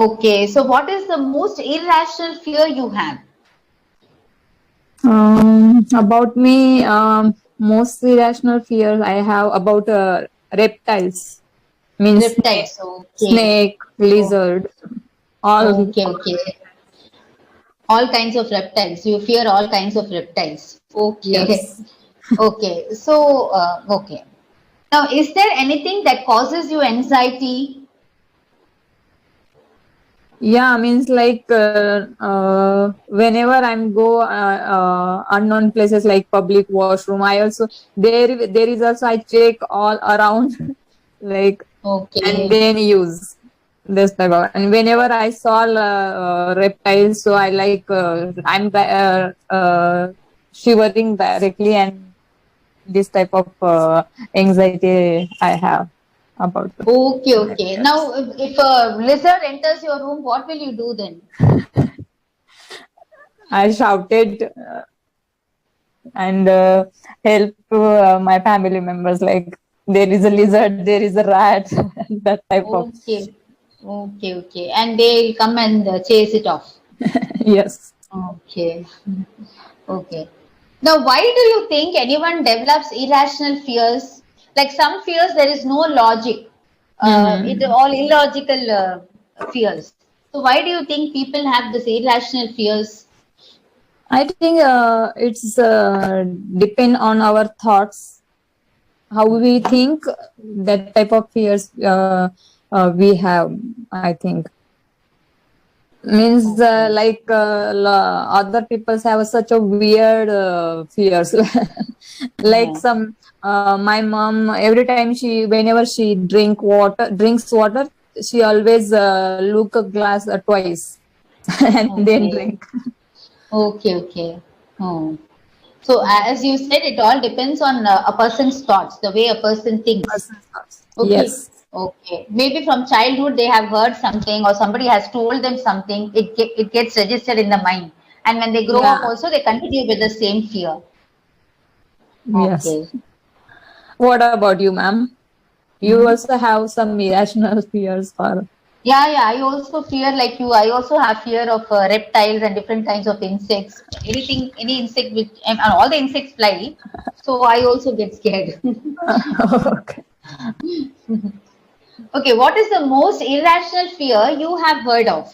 Okay, so what is the most irrational fear you have? About me, most irrational fears I have about reptiles. Means Reptiles. Okay. snake, Oh, lizard, all. okay, okay. All kinds of reptiles. You fear all kinds of reptiles. Okay. Yes. Okay. So, okay. Now, is there anything that causes you anxiety? Yeah, means like whenever I'm go unknown places like public washroom, I also there is also I check all around like and Okay. then use this type of, and whenever I saw reptiles, so I like shivering directly, and this type of anxiety I have about the Okay, okay. reptiles. Now, if a lizard enters your room, what will you do then? I shouted and help my family members, like there is a lizard, there is a rat, that type of. Okay. Okay, okay. And they'll come and chase it off. Yes. Okay. Okay. Now, why do you think anyone develops irrational fears? Like some fears, there is no logic. It Hmm. all illogical fears. So, why do you think people have this irrational fears? I think it's depend on our thoughts, how we think, that type of fears we have, I think. Means Okay. other people have such a weird fears. Like Yeah. some my mom, every time she, whenever she drinks water, she always look a glass twice and then Okay. drink. Okay. Okay. Oh. So, as you said, it all depends on a person's thoughts, the way a person thinks. Person's thoughts. Okay. Yes. Okay. Maybe from childhood they have heard something or somebody has told them something. It gets registered in the mind, and when they grow up, Yeah. also they continue with the same fear. Yes. Okay. What about you, ma'am? You Hmm. also have some irrational fears, or? Yeah, yeah. I also fear like you. I also have fear of reptiles and different kinds of insects. Anything, any insect which, and all the insects fly. So I also get scared. Okay. Okay. What is the most irrational fear you have heard of?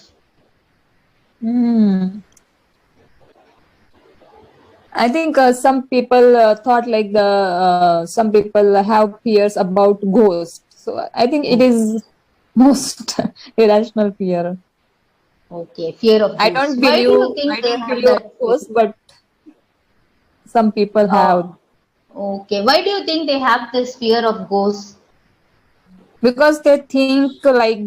Hmm. I think some people thought like the some people have fears about ghosts. So I think it is most irrational fear. Okay, fear of ghosts. Why do you I think they don't have believe that fear? ghosts, but some people have, Uh, okay, why do you think they have this fear of ghosts? because they think like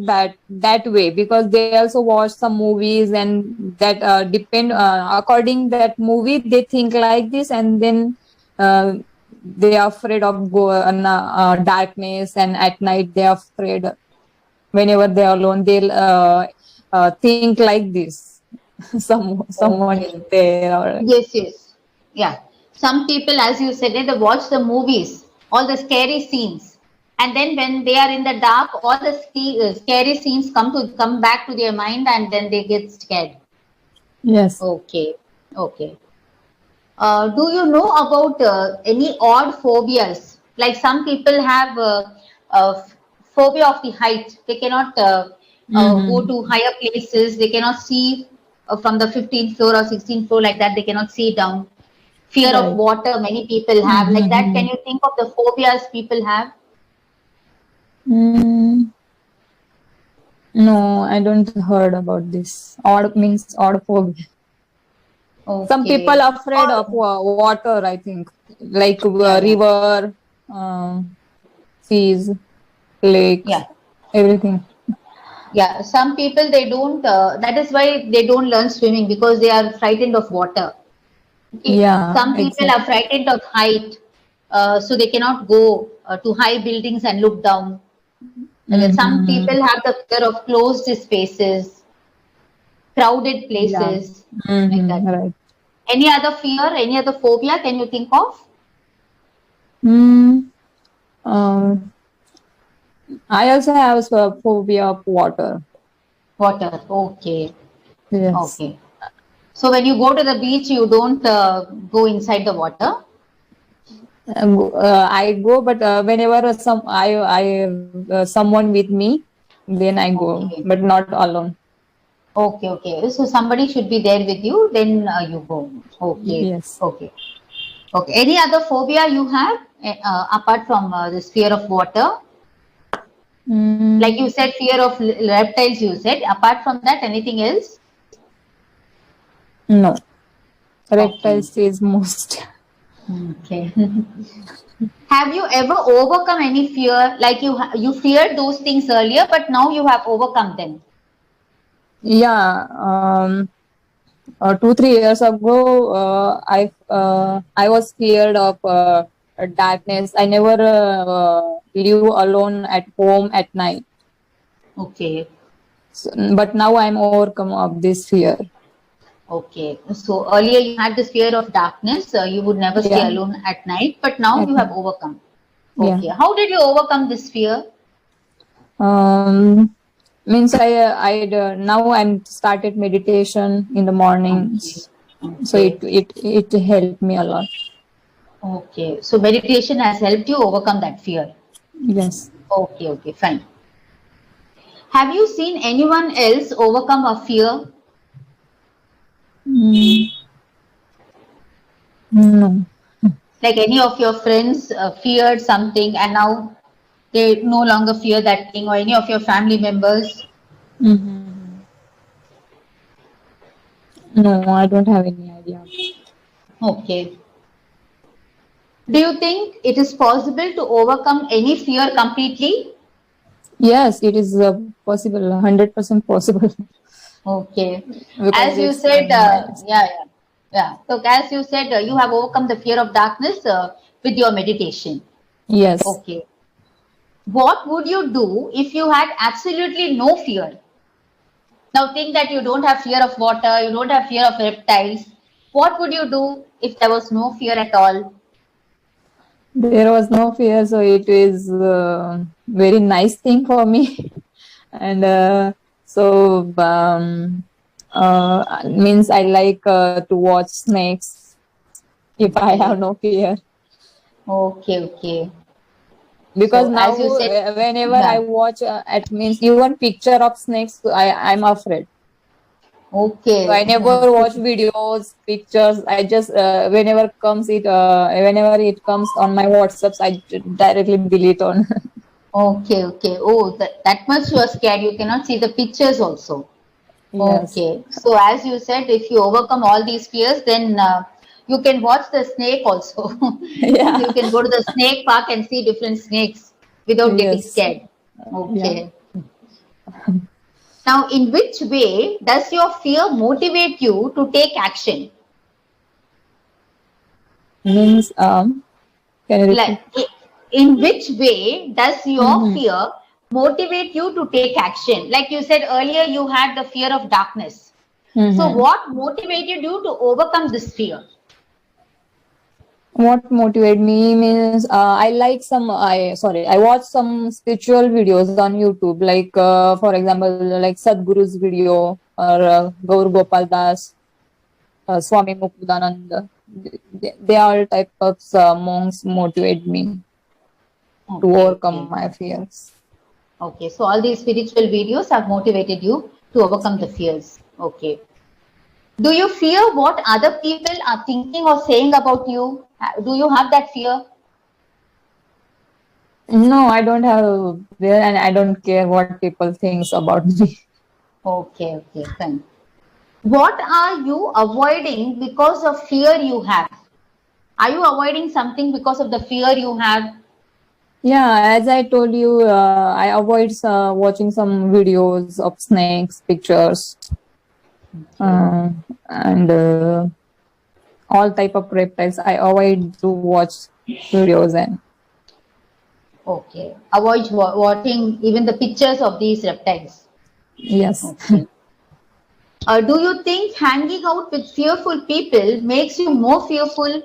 that way, because they also watch some movies, and that depend according that movie they think like this, and then uh, they are afraid of darkness, and at night they are afraid. Whenever they are alone, they'll think like this. Someone is Okay. there, or Yes, yes. Yeah. Some people, as you said, they watch the movies, all the scary scenes, and then when they are in the dark, all the scary scenes come back to their mind, and then they get scared. yes. Okay. Okay. Do you know about any odd phobias? Like some people have phobia of the height. They cannot go Mm-hmm. to higher places. They cannot see from the 15th floor or 16th floor like that. They cannot see down. Fear of Right. water. Many people have like that. Mm-hmm. Can you think of the phobias people have? Mm, no, I don't heard about this. Odd means odd phobia. Some people Okay. are afraid of Or water, I think, like yeah, yeah, river, uh, seas, lakes, yeah. everything. Yeah, some people they don't. That is why they don't learn swimming because they are frightened of water. Okay. Yeah, Some people are exactly. frightened of height, so they cannot go to high buildings and look down. And then some Mm-hmm. people have the fear of closed spaces, crowded Yeah. places, like Mm-hmm. that. Right. Any other fear, any other phobia can you think of? Mm. Uh, I also have a phobia of water. Water. Okay. Yes. Okay. So when you go to the beach, you don't go inside the water. I go, but whenever someone with me, then I go, Okay. but not alone. Okay. Okay. So somebody should be there with you, then you go. Okay. Yes. Okay. Okay. Any other phobia you have apart from this fear of water? Like Mm, you said, fear of reptiles. You said. Apart from that, anything else? no, Okay. reptiles is most. Okay. Have you ever overcome any fear? Like you feared those things earlier, but now you have overcome them. Yeah. 2 3 years ago, I was scared of darkness. I never live alone at home at night. Okay. So, but now I'm overcome of this fear. Okay. So earlier you had this fear of darkness. You would never stay Yeah, alone at night, but now at you have night. overcome. Yeah. Okay. How did you overcome this fear? Means now I'm started meditation in the Okay. mornings, so Okay. it helped me a lot. Okay. So meditation has helped you overcome that fear. Yes. Okay. Okay. Fine. Have you seen anyone else overcome a fear? Mm, no. Like any of your friends feared something and now they no longer fear that thing, or any of your family members? Mm-hmm. No, I don't have any idea. Okay. Do you think it is possible to overcome any fear completely? Yes, it is possible, 100% possible. Okay. Because As you it's said, nice. yeah. So as you said, you have overcome the fear of darkness with your meditation. Yes. Okay. What would you do if you had absolutely no fear? Now think that you don't have fear of water, you don't have fear of reptiles. What would you do if there was no fear at all? There was no fear, so it is very nice thing for me. And means I like to watch snakes if I have Okay. no fear. Okay, okay. Because So now as you said, whenever I yeah. watch it means even picture of snakes, I'm afraid. So Okay. I never watch videos, pictures. I just whenever it comes on my WhatsApps, I directly delete on. Okay, okay. Oh, that much you are scared. You cannot see the pictures also. Yes. Okay. So as you said, if you overcome all these fears, then you can watch the snake also. You Yeah. can go to the snake park and see different snakes without getting Yes. scared. Yeah. Okay. Now, in which way does your fear motivate you to take action? Means can you Like, repeat? in which way does your Mm-hmm. fear motivate you to take action? Like you said earlier, you had the fear of darkness. So, Mm-hmm. what motivated you to overcome this fear? What motivate me means I watch some spiritual videos on YouTube, like for example, like Sadhguru's video or Gaur Gopal Das, Swami Mukudananda. They all type of monks motivate me to Okay, overcome okay. my fears. Okay, so all these spiritual videos have motivated you to overcome the fears. Okay. Do you fear what other people are thinking or saying about you? Do you have that fear? No, I don't have there, and I don't care what people thinks about me. Okay, okay, fine. What are you avoiding because of fear you have? Are you avoiding something because of the fear you have? Yeah, as I told you, I avoid watching some videos of snakes, pictures, Okay, and all type of reptiles. I avoid to watch videos and okay. Avoid watching even the pictures of these reptiles. yes, Okay. Do you think hanging out with fearful people makes you more fearful?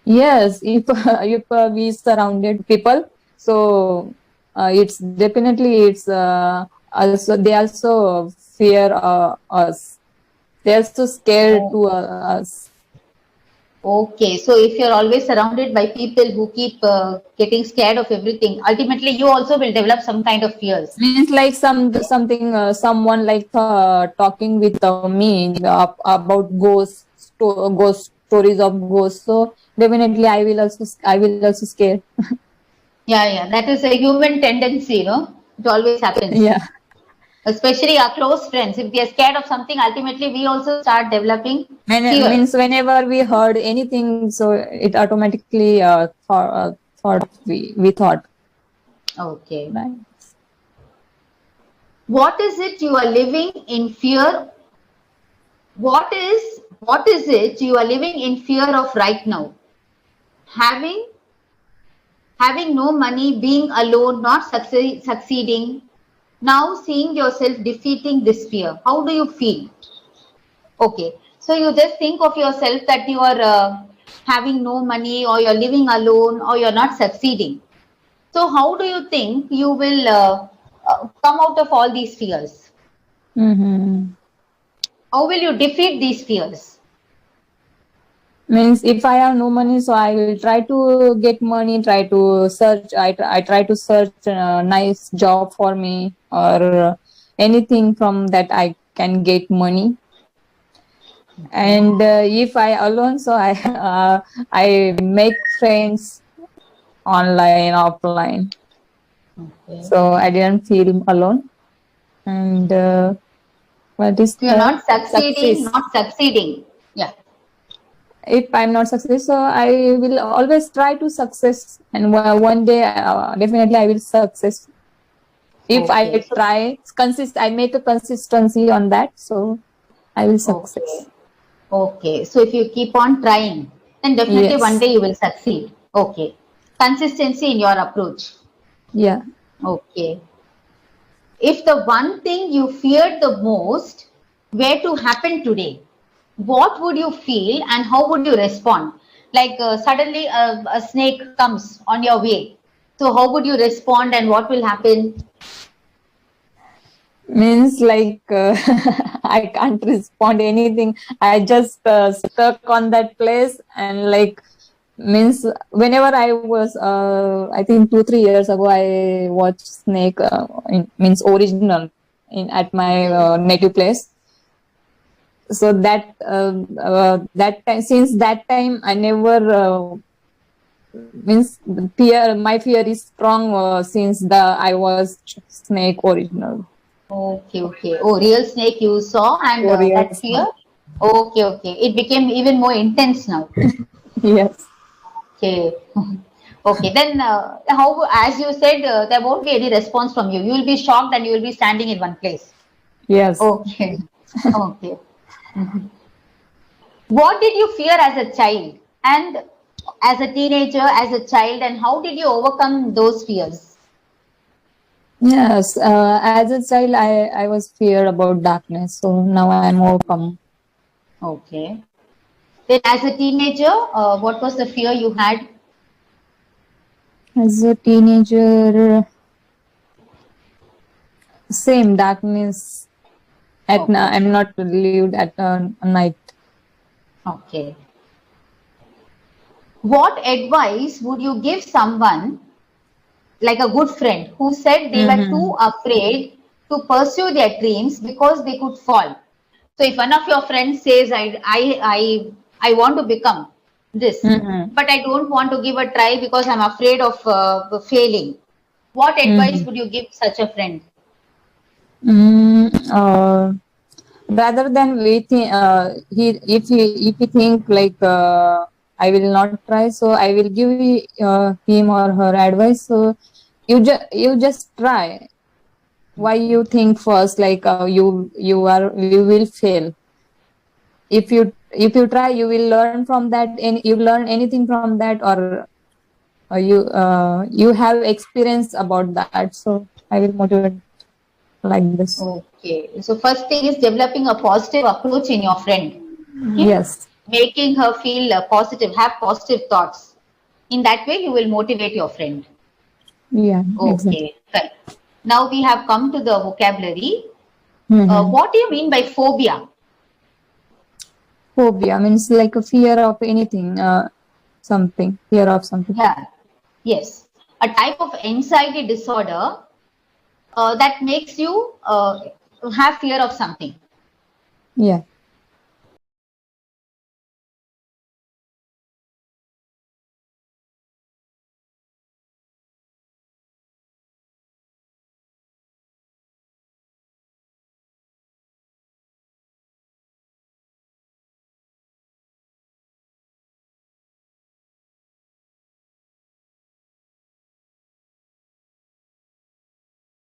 yes. If if we surrounded people, so it's definitely it's also they also fear us. They are so scared Oh, to us. okay. So if you're always surrounded by people who keep getting scared of everything, ultimately you also will develop some kind of fears. Means like something someone like talking with me about ghost stories of ghosts. So definitely I will also scare. Yeah, yeah. That is a human tendency, It always happens. Yeah. Especially our close friends. If they are scared of something, ultimately we also start developing And fear. means whenever we heard anything, so it automatically we thought, Okay. right? What is it you are living in fear? What is it you are living in fear of right now? Having having no money, being alone, not succeeding, now seeing yourself defeating this fear. How do you feel? Okay. So you just think of yourself that you are having no money, or you're living alone, or you're not succeeding. So how do you think you will come out of all these fears? Mm-hmm. How will you defeat these fears? Means if I have no money, so I will try to get money, try to search. I try to search a nice job for me, or anything from that I can get money. Okay. And if I alone, so I I make friends online, offline. Okay. So I didn't feel alone. And what is So you're the not succeeding, success? not succeeding. Yeah. If I'm not success, so I will always try to success, and one day definitely I will success. If I Okay. So try I make a consistency on that, so I will okay. success. Okay. So if you keep on trying, then definitely one Yes. day you will succeed. Okay. Consistency in your approach. Yeah. Okay. If the one thing you feared the most were to happen today, what would you feel and how would you respond? Like suddenly a snake comes on your way. So how would you respond and what will happen? Means like I can't respond anything. I just stuck on that place, and like means whenever I was I think 2-3 years ago I watched snake means original in at my Okay. native place. So that time, since that time I never means fear my fear is strong since the I was snake original. Okay, okay. Oh, real snake you saw and For that years fear? now. Okay, okay. It became even more intense now. Yes. Okay. Okay. Then how, as you said, there won't be any response from you. You will be shocked and you will be standing in one place. Yes. Okay. Okay. What did you fear as a child and as a teenager, as a child, and how did you overcome those fears? Yes, as a child, I was fear about darkness. So now I am overcome. Okay. Then as a teenager, what was the fear you had? As a teenager, same darkness. Okay. I'm not lived at night. Okay. What advice would you give someone like a good friend who said they were too Mm-hmm. afraid to pursue their dreams because they could fall? So if one of your friends says, I want to become this, Mm-hmm. but I don't want to give a try because I'm afraid of failing. What advice Mm-hmm. would you give such a friend? Mm, rather than waiting, if he think like I will not try, so I will give him or her advice. So you just try. Why you think first like you will fail? If you try, you will learn from that, and you learn anything from that, or you have experience about that. So I will motivate like this. Okay. So first thing is developing a positive approach in your friend. Okay. Yes. Making her feel positive, have positive thoughts. In that way, you will motivate your friend. Yeah, exactly. Okay. Right. Now we have come to the vocabulary. Mm-hmm. What do you mean by phobia? Phobia means like a fear of anything, something, fear of something. Yeah. Yes. A type of anxiety disorder that makes you have fear of something. Yeah.